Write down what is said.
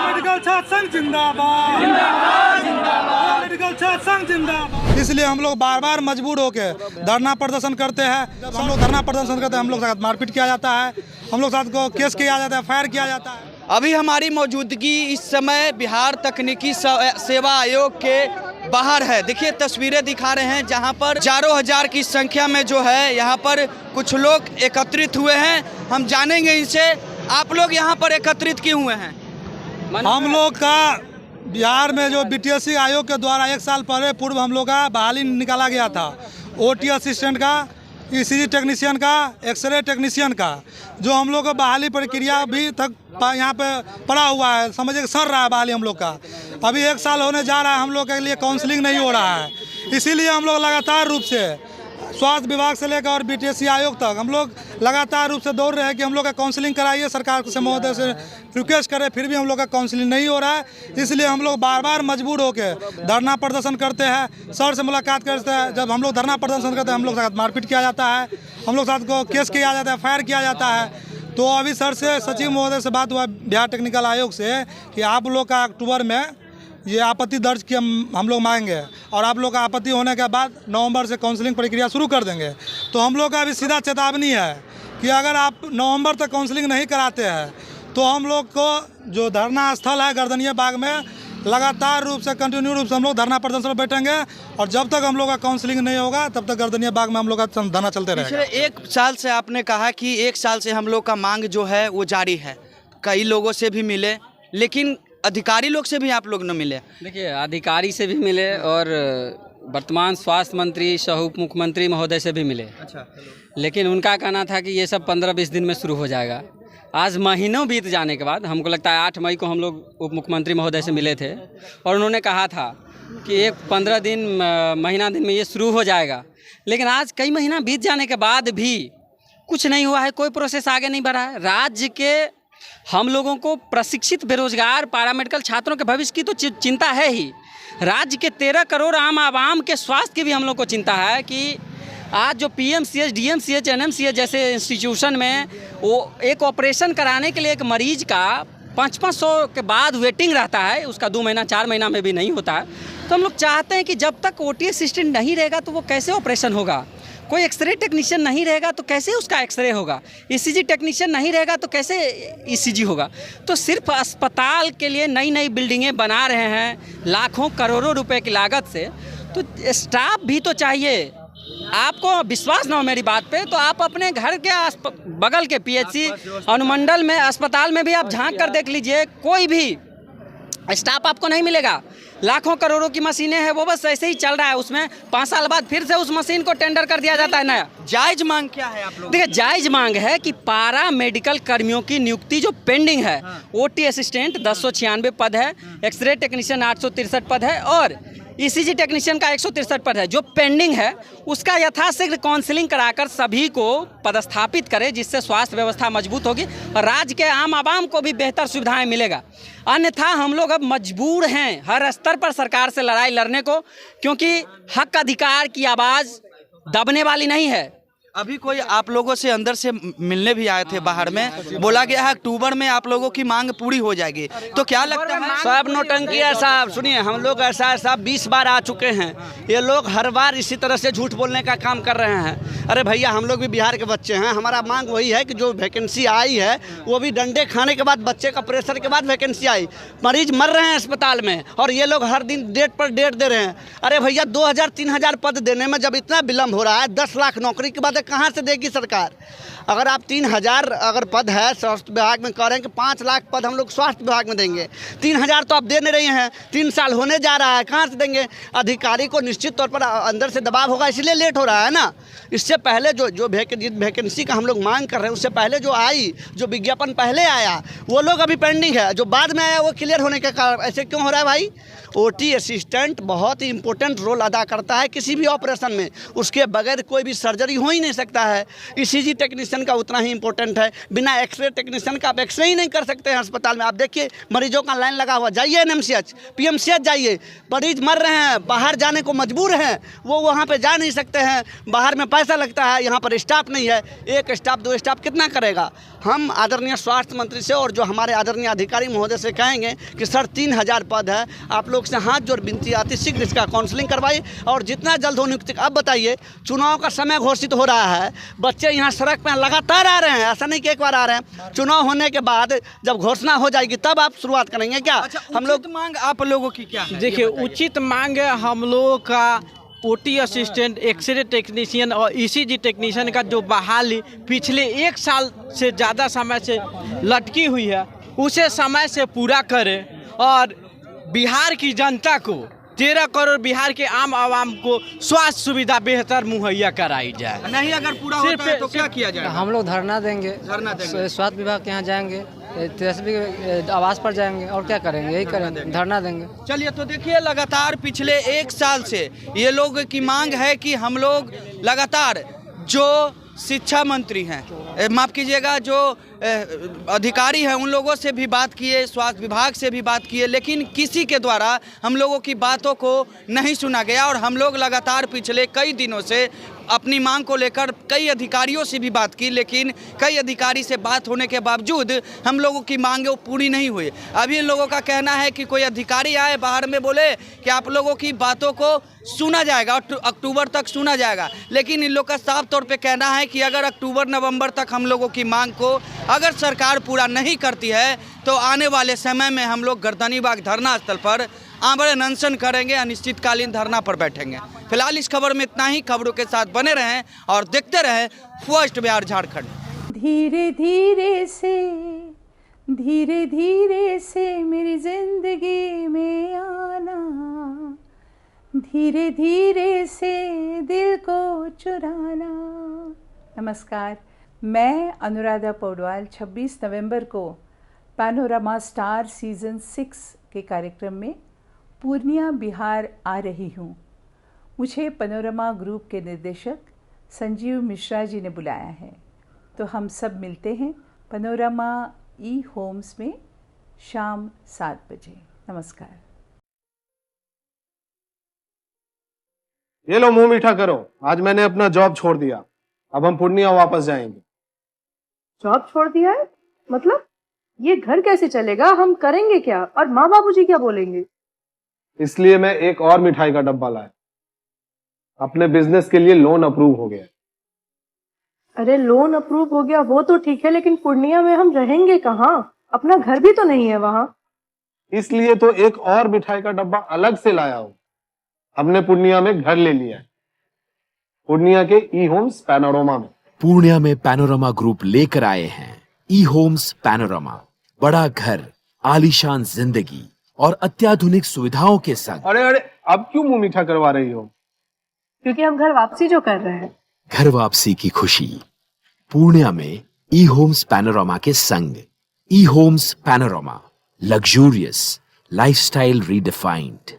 Medical छात्र संघ जिंदाबाद, मेडिकल छात्र संघ जिंदाबाद। इसलिए हम लोग बार बार मजबूर होकर धरना प्रदर्शन करते हैं। जब हम लोग धरना प्रदर्शन करते हैं, हम लोग साथ मारपीट किया जाता है, हम लोग साथ को केस किया जाता है, फायर किया जाता है। अभी हमारी मौजूदगी इस समय बिहार तकनीकी सेवा आयोग के बाहर है। देखिए तस्वीरें दिखा रहे हैं जहां पर हजारों हजार की संख्या में जो है यहाँ पर कुछ लोग एकत्रित हुए हैं। हम जानेंगे इनसे, आप लोग यहाँ पर एकत्रित क्यों हुए हैं? हम लोग का बिहार में जो बीटीएससी आयोग के द्वारा 1 साल पहले पूर्व हम लोग का बहाली निकाला गया था, ओटी असिस्टेंट का, ईसीजी टेक्नीशियन का, एक्सरे टेक्नीशियन का, जो हम लोग का बहाली प्रक्रिया अभी तक यहाँ पे पड़ा हुआ है, समझिए सर रहा है बहाली हम लोग का। अभी 1 साल होने जा रहा है, हम लोग के लिए काउंसलिंग नहीं हो रहा है। इसीलिए हम लोग लगातार रूप से स्वास्थ्य विभाग से लेकर और बीटीएससी आयोग तक हम लोग लगातार रूप से दौड़ रहे हैं कि हम लोग का काउंसलिंग कराइए। सरकार से महोदय से रिक्वेस्ट करें, फिर भी हम लोग का काउंसलिंग नहीं हो रहा है। इसलिए हम लोग बार बार मजबूर होकर धरना प्रदर्शन करते हैं, सर से मुलाकात करते हैं। जब हम लोग धरना प्रदर्शन करते हैं, हम लोग साथ मारपीट किया जाता है, हम लोग साथ को केस किया जाता है, फायर किया जाता है। तो अभी सर से, सचिव महोदय से बात हुआ बिहार टेक्निकल आयोग से कि आप लोग का अक्टूबर में ये आपत्ति दर्ज की हम लोग मांगेंगे और आप लोग का आपत्ति होने के बाद नवंबर से काउंसलिंग प्रक्रिया शुरू कर देंगे। तो हम लोग का अभी सीधा चेतावनी है कि अगर आप नवंबर तक काउंसलिंग नहीं कराते हैं तो हम लोग को जो धरना स्थल है गर्दनीय बाग में लगातार रूप से कंटिन्यू रूप से हम लोग धरना प्रदर्शन में बैठेंगे और जब तक हम लोग का काउंसलिंग नहीं होगा तब तक गर्दनीय बाग में हम लोग का धरना चलते रहेगा। पिछले 1 साल से आपने कहा कि 1 साल से हम लोग का मांग जो है वो जारी है। कई लोगों से भी मिले, लेकिन अधिकारी लोग से भी आप लोग न मिले। देखिए अधिकारी से भी मिले और वर्तमान स्वास्थ्य मंत्री सह उप मुख्यमंत्री महोदय से भी मिले। अच्छा। लेकिन उनका कहना था कि ये सब 15-20 दिन में शुरू हो जाएगा। आज महीनों बीत जाने के बाद हमको लगता है 8 मई को हम लोग उप मुख्यमंत्री महोदय से मिले थे और उन्होंने कहा था कि 15 दिन महीना दिन में ये शुरू हो जाएगा। लेकिन आज कई महीना बीत जाने के बाद भी कुछ नहीं हुआ है, कोई प्रोसेस आगे नहीं बढ़ा है। राज्य के हम लोगों को प्रशिक्षित बेरोजगार पैरामेडिकल छात्रों के भविष्य की तो चिंता है ही, राज्य के 13 करोड़ आम आवाम के स्वास्थ्य की भी हम लोग को चिंता है कि आज जो पीएमसीएच, डीएमसीएच, एनएमसीएच जैसे इंस्टीट्यूशन में वो एक ऑपरेशन कराने के लिए एक मरीज का 500 के बाद वेटिंग रहता है, उसका 2 महीना 4 महीना में भी नहीं होता है। तो हम लोग चाहते हैं कि जब तक ओटी असिस्टेंट नहीं रहेगा तो वो कैसे ऑपरेशन होगा, कोई एक्सरे टेक्नीशियन नहीं रहेगा तो कैसे उसका एक्सरे होगा, ईसीजी टेक्नीशियन नहीं रहेगा तो कैसे ईसीजी होगा। तो सिर्फ अस्पताल के लिए नई नई बिल्डिंगें बना रहे हैं लाखों करोड़ों रुपए की लागत से, तो स्टाफ भी तो चाहिए। आपको विश्वास ना हो मेरी बात पे तो आप अपने घर के बगल के पीएचसी अनुमंडल में अस्पताल में भी आप झांक कर देख लीजिए, कोई भी स्टाफ आपको नहीं मिलेगा। लाखों करोड़ों की मशीनें हैं, वो बस ऐसे ही चल रहा है। उसमें 5 साल बाद फिर से उस मशीन को टेंडर कर दिया जाता है नया। जायज मांग क्या है आप लोग? देखिए जायज मांग है कि पारा मेडिकल कर्मियों की नियुक्ति जो पेंडिंग है, ओटी असिस्टेंट 1096 पद है, एक्सरे टेक्नीशियन 863 पद है और ईसीजी टेक्नीशियन का 163 पद है, जो पेंडिंग है उसका यथाशीघ्र काउंसलिंग कराकर सभी को पदस्थापित करें, जिससे स्वास्थ्य व्यवस्था मजबूत होगी और राज्य के आम आवाम को भी बेहतर सुविधाएं मिलेगा। अन्यथा हम लोग अब मजबूर हैं हर स्तर पर सरकार से लड़ाई लड़ने को, क्योंकि हक अधिकार की आवाज़ दबने वाली नहीं है। अभी कोई आप लोगों से अंदर से मिलने भी आए थे बाहर में, बोला गया है अक्टूबर में आप लोगों की मांग पूरी हो जाएगी, तो क्या लगता है? सब नोटंकी है साहब। सुनिए, हम लोग ऐसा साहब 20 बार आ चुके हैं, ये लोग हर बार इसी तरह से झूठ बोलने का काम कर रहे हैं। अरे भैया हम लोग भी बिहार के बच्चे हैं, हमारा मांग वही है कि जो वैकेंसी आई है वो भी डंडे खाने के बाद, बच्चे का प्रेशर के बाद वैकेंसी आई। मरीज मर रहे हैं अस्पताल में और ये लोग हर दिन डेट पर डेट दे रहे हैं। अरे भैया 2000-3000 पद देने में जब इतना विलम्ब हो रहा है, 10 लाख नौकरी के बाद कहाँ से देगी सरकार? अगर आप 3000 अगर पद है स्वास्थ्य विभाग में, कह रहे हैं कि 5 लाख पद हम लोग स्वास्थ्य विभाग में देंगे, 3000 तो आप दे नहीं रहे हैं, 3 साल होने जा रहा है, कहाँ से देंगे? अधिकारी को निश्चित तौर पर अंदर से दबाव होगा, इसलिए लेट हो रहा है ना। इससे पहले जो वैकेंसी का हम लोग मांग कर रहे हैं, उससे पहले जो आई, जो विज्ञापन पहले आया वो लोग अभी पेंडिंग है, जो बाद में आया वो क्लियर होने के कारण। ऐसे क्यों हो रहा है भाई? ओटी असिस्टेंट बहुत ही इंपॉर्टेंट रोल अदा करता है किसी भी ऑपरेशन में, उसके बगैर कोई भी सर्जरी हो ही नहीं सकता है। ईसीजी टेक्नीशियन टेक्नीशियन का उतना ही इंपॉर्टेंट है। बिना एक्सरे टेक्नीशियन का आप एक्सरे ही नहीं कर सकते हैं अस्पताल में। आप देखिए मरीजों का लाइन लगा हुआ, जाइए NMCH PMCH जाइए, मरीज मर रहे हैं, बाहर जाने को मजबूर हैं, वो वहाँ पे जा नहीं सकते हैं, बाहर में पैसा लगता है, यहाँ पर स्टाफ नहीं है। एक स्टाफ 2 स्टाफ कितना करेगा। हम आदरणीय स्वास्थ्य मंत्री से और जो हमारे आदरणीय अधिकारी महोदय से कहेंगे कि सर 3000 पद है, आप लोग से हाथ जोड़ विनती आती, शीघ्र इसका काउंसलिंग करवाइए और जितना जल्द हो नियुक्ति। अब बताइए, चुनाव का समय घोषित हो रहा है, बच्चे यहाँ सड़क पर लगातार आ रहे हैं, ऐसा नहीं कि एक बार आ रहे हैं। चुनाव होने के बाद जब घोषणा हो जाएगी तब आप शुरुआत करेंगे क्या? हम लोग मांग आप लोगों की क्या है? देखिए, उचित मांग है हम लोगों का ओटी असिस्टेंट, एक्सरे टेक्नीशियन और ईसीजी टेक्नीशियन का जो बहाली पिछले 1 साल से ज़्यादा समय से लटकी हुई है, उसे समय से पूरा करें और बिहार की जनता को 13 करोड़ बिहार के आम आवाम को स्वास्थ्य सुविधा बेहतर मुहैया कराई जाए। नहीं अगर पूरा होता है तो क्या किया जाए? हम लोग धरना देंगे, स्वास्थ्य विभाग के यहाँ जाएंगे, तहसील के आवास पर जाएंगे और क्या करेंगे, यही करेंगे, धरना देंगे। चलिए, तो देखिए लगातार पिछले 1 साल से ये लोग की मांग है कि हम लोग लगातार जो शिक्षा मंत्री हैं, माफ़ कीजिएगा, जो अधिकारी हैं, उन लोगों से भी बात किए, स्वास्थ्य विभाग से भी बात किए, लेकिन किसी के द्वारा हम लोगों की बातों को नहीं सुना गया। और हम लोग लगातार पिछले कई दिनों से अपनी मांग को लेकर कई अधिकारियों से भी बात की, लेकिन कई अधिकारी से बात होने के बावजूद हम लोगों की मांग वो पूरी नहीं हुई। अभी इन लोगों का कहना है कि कोई अधिकारी आए बाहर में बोले कि आप लोगों की बातों को सुना जाएगा, अक्टूबर तक सुना जाएगा, लेकिन इन लोग का साफ तौर पे कहना है कि अगर अक्टूबर नवंबर तक हम लोगों की मांग को अगर सरकार पूरा नहीं करती है तो आने वाले समय में हम लोग गर्दनीबाग धरना स्थल पर आमरण अनशन करेंगे, अनिश्चितकालीन धरना पर बैठेंगे। फिलहाल इस खबर में इतना ही। खबरों के साथ बने रहें और देखते रहें फर्स्ट बिहार झारखंड। धीरे धीरे से मेरी जिंदगी में आना, धीरे धीरे से दिल को चुराना। नमस्कार, मैं अनुराधा पौडवाल 26 नवंबर को पैनोरमा स्टार सीज़न 6 के कार्यक्रम में पूर्णिया बिहार आ रही हूँ। मुझे पैनोरमा ग्रुप के निर्देशक संजीव मिश्रा जी ने बुलाया है, तो हम सब मिलते हैं पैनोरमा होम्स में शाम 7 बजे। नमस्कार। ये लो, मुंह मीठा करो, आज मैंने अपना जॉब छोड़ दिया, अब हम पूर्णिया वापस जाएंगे। जॉब छोड़ दिया है? मतलब ये घर कैसे चलेगा? हम करेंगे क्या? और माँ बाबूजी क्या बोलेंगे? इसलिए मैं एक और मिठाई का डब्बा लाया, अपने बिजनेस के लिए लोन अप्रूव हो गया। अरे लोन अप्रूव हो गया वो तो ठीक है, लेकिन पूर्णिया में हम रहेंगे कहाँ? अपना घर भी तो नहीं है वहाँ। इसलिए तो एक और मिठाई का डब्बा अलग से लाया हूँ। हमने पूर्णिया में घर ले लिया है, पूर्णिया के होम्स पैनोरमा में। पूर्णिया में पैनोरमा ग्रुप लेकर आए हैं होम्स पैनोरमा। बड़ा घर, आलीशान जिंदगी और अत्याधुनिक सुविधाओं के संग। अरे अब क्यों मुंह मीठा करवा रही हो? क्योंकि हम घर वापसी जो कर रहे हैं। घर वापसी की खुशी पूर्णिया में होम्स पैनोरमा के संग। Homes Panorama, luxurious lifestyle redefined.